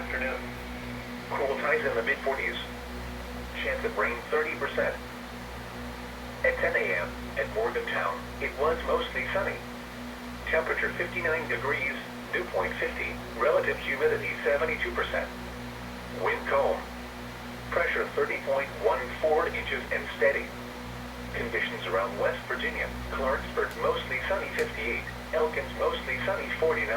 afternoon. Cool ties in the mid-40s. Chance of rain 30%. At 10 a.m. at Morgantown, it was mostly sunny. Temperature 59 degrees, dew point 50, relative humidity 72%. Wind calm. Pressure 30.14 inches and steady. Conditions around West Virginia: Clarksburg mostly sunny 58, Elkins mostly sunny 49,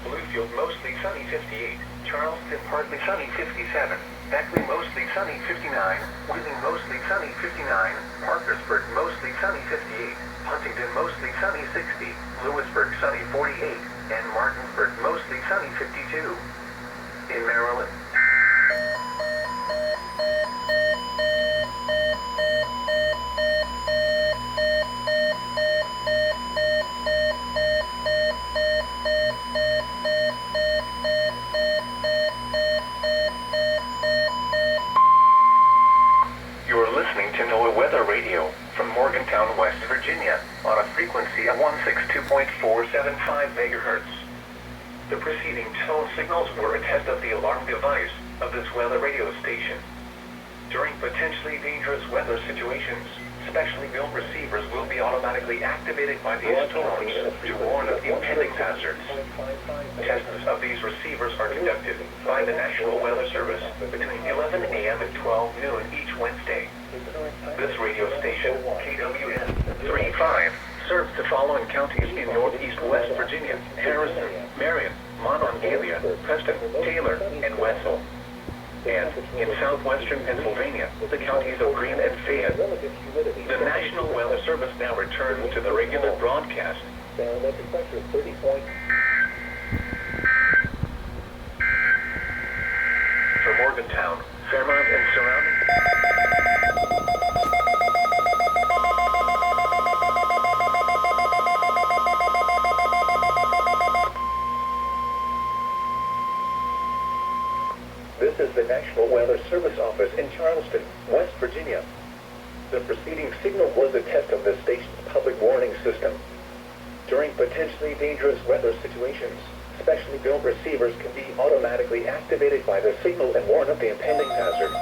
Bluefield mostly sunny 58, Charleston partly sunny 57, Beckley mostly sunny 59, Wheeling mostly sunny 59, Parkersburg mostly sunny 58, Huntington mostly sunny 60, Lewisburg sunny 48, and Martinsburg mostly sunny 52. In Maryland, Radio from Morgantown, West Virginia, on a frequency of 162.475 megahertz. The preceding tone signals were a test of the alarm device of this weather radio station. During potentially dangerous weather situations, specially built receivers will be automatically activated by these tones to warn of impending hazards. Tests of these receivers are conducted by the National Weather Service between 11 a.m. and 12 noon each Wednesday. This radio station, KWN 35, serves the following counties in northeast West Virginia: Harrison, Marion, Monongalia, Preston, Taylor, and Wetzel. And in southwestern Pennsylvania, the counties of Greene and Fayette. The National Weather Service now returns to the regular broadcast. For Morgantown, Fairmont, and surrounding. This is the National Weather Service office in Charleston, West Virginia. The preceding signal was a test of the station's public warning system. During potentially dangerous weather situations, specially built receivers can be automatically activated by the signal and warn of the impending hazard.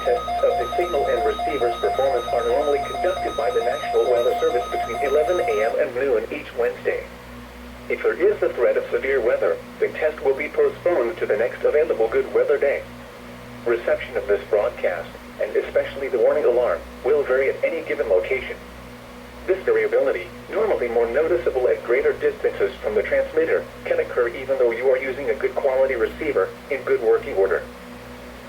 Tests of the signal and receiver's performance are normally conducted by the National Weather Service between 11 a.m. and noon each Wednesday. If there is a threat of severe weather, the test will be postponed to the next available good weather day. Reception of this broadcast, and especially the warning alarm, will vary at any given location. This variability, normally more noticeable at greater distances from the transmitter, can occur even though you are using a good quality receiver in good working order.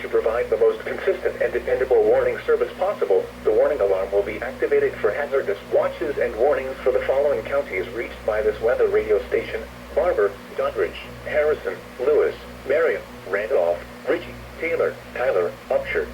To provide the most consistent and dependable warning service possible, the warning alarm will be activated for hazardous watches and warnings for the following counties reached by this weather radio station: Barber, Doddridge, Harrison, Lewis, Marion, Randolph, Ritchie, Taylor, Tyler, Upshur,